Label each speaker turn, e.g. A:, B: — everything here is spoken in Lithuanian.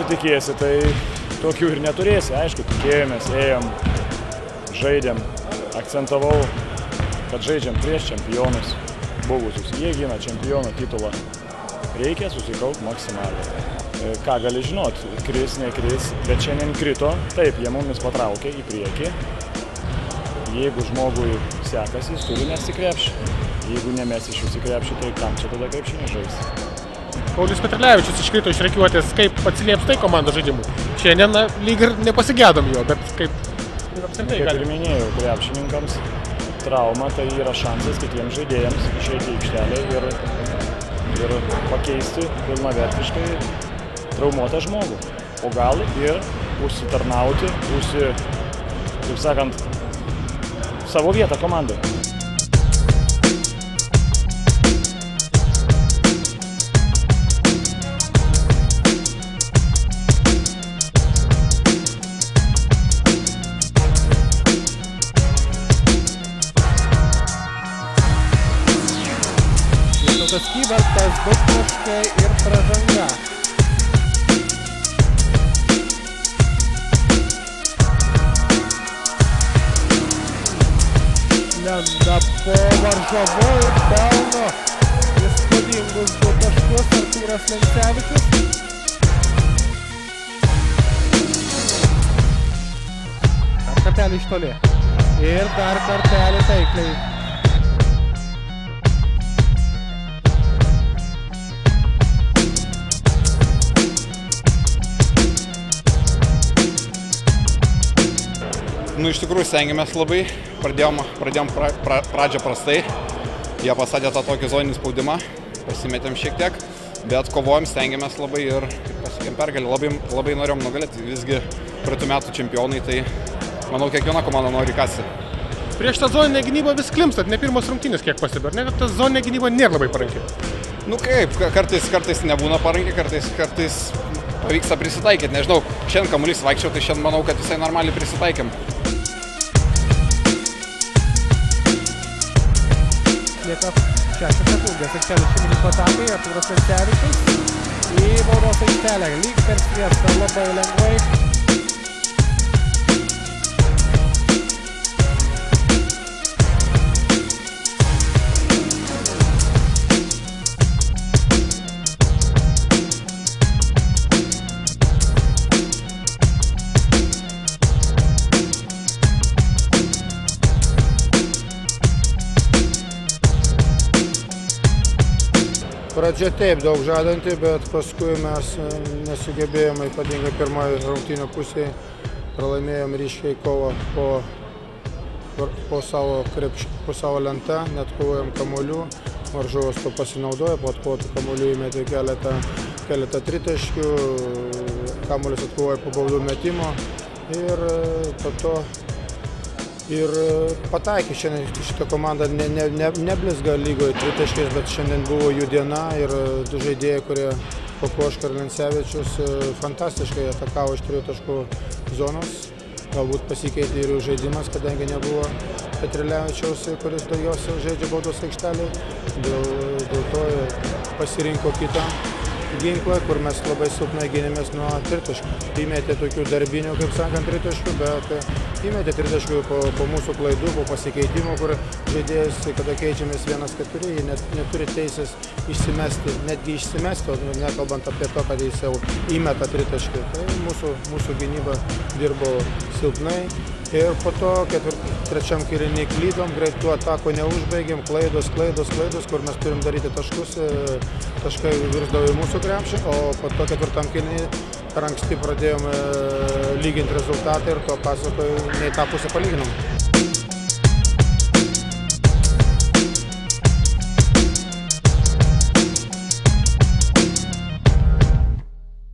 A: nesitikėsi, tai tokių ir neturėsi. Aišku, tikėjomės, ėjom, žaidėm, akcentavau, kad žaidžiam prieš čempionus buvusius. Jie gina čempiono titulą. Reikia susikaupti maksimaliai. Ką gali žinot, kris, nekris, bet šiandien krito, taip, jie mumis patraukė į priekį. Jeigu žmogui sekasi, jis turi mesti krepšį. Jeigu nemesi iš jūsų krepšį, tai kam čia tada krepšinį žais?
B: Paulius Petrilevičius iškrito iš rikiuotės, kaip atsilieps tai komandos žaidimui. Šiandien lyg ir nepasigedom jo, bet kaip apskritai
A: gali. Kaip ir minėjau, krepšininkams trauma tai yra šansas kitiems žaidėjams išeiti į aikštelę ir pakeisti pilnavertiškai traumuotą žmogų. O gal ir užsitarnauti, kaip sakant, savo vietą komandai.
C: Vytautas Kybartas, 2 taškai ir pražanga. Lenda po varžovu ir pelno įspūdingus 2 taškus Artūras Lencevičius. Dar kartelį iš toli. Ir dar kartelį taikliai.
D: Iš tikrųjų stengiamės labai, pradėjom pradžią prastai, jie pastatė tą tokį zoninį spaudimą, pasimetėm šiek tiek, bet kovojom, stengiamės labai ir pasiekėm pergalę, labai norėjom nugalėti, visgi praeitų metų čempionai, tai manau kiekviena komanda nori kasti.
B: Prieš tą zoninę gynybą vis klimpstat, ne pirmos rungtynės kiek pastebė, ar ne, kad ta zoninė gynyba nėra labai paranki?
D: Nu kaip, kartais nebūna paranki, kartais pavyksta prisitaikyti, nežinau, šiandien kamuolys vaikščiau, tai šiandien manau, kad visai normaliai prisitaikėm.
C: Lieka 6 sekundės, aikštelės šeimininko atakai, Artūras Lencevičius į baudos aikštelę, lyg per sviestą labai lengvai.
E: Pradžia taip daug žadanti, bet paskui mes nesugebėjome, ypatingai pirmoje rungtynių pusėje, pralaimėjom ryškiai kovą po savo lentą, net kovojom kamuolių, varžovas to pasinaudojo, po atkovotų kamuolių įmetė keletą tritaškių, kamuolis atkovojo po baudų metimo ir po to pataikė. Šiandien šitą komandą neblizga lygoje tritaškiais, bet šiandien buvo jų diena ir 2 žaidėjai, kurie Kokoška ir Lencevičius fantastiškai atakavo iš 3 taškų zonos. Galbūt pasikeitė ir žaidimas, kadangi nebuvo Petrilevičiaus, kuris daugiausiai žaidžia baudos aikštelėje. Dėl to pasirinko kitą ginklą, kur mes labai silpnai gynėmės nuo tritaškių. Įmetė tokių darbinių, kaip sakant, tritaškių, bet įmetė tritaškių po mūsų klaidų, po pasikeitimų, kur žaidėjas, kada keičiamės 1-4, jie neturi teisės išsimesti, netgi išsimesti, nekalbant apie to, kad jis jau įmeta tritaškį. Tai mūsų gynyba dirbo silpnai. Ir po to trečiam kėliny klydom, greitų atakų neužbaigėm, klaidos, kur mes turim daryti taškus, taškai virsdavo į mūsų krepšį, o po to 4 kėliny per anksti pradėjom lyginti rezultatą ir to pasakoju, ne į tą pusę palyginom.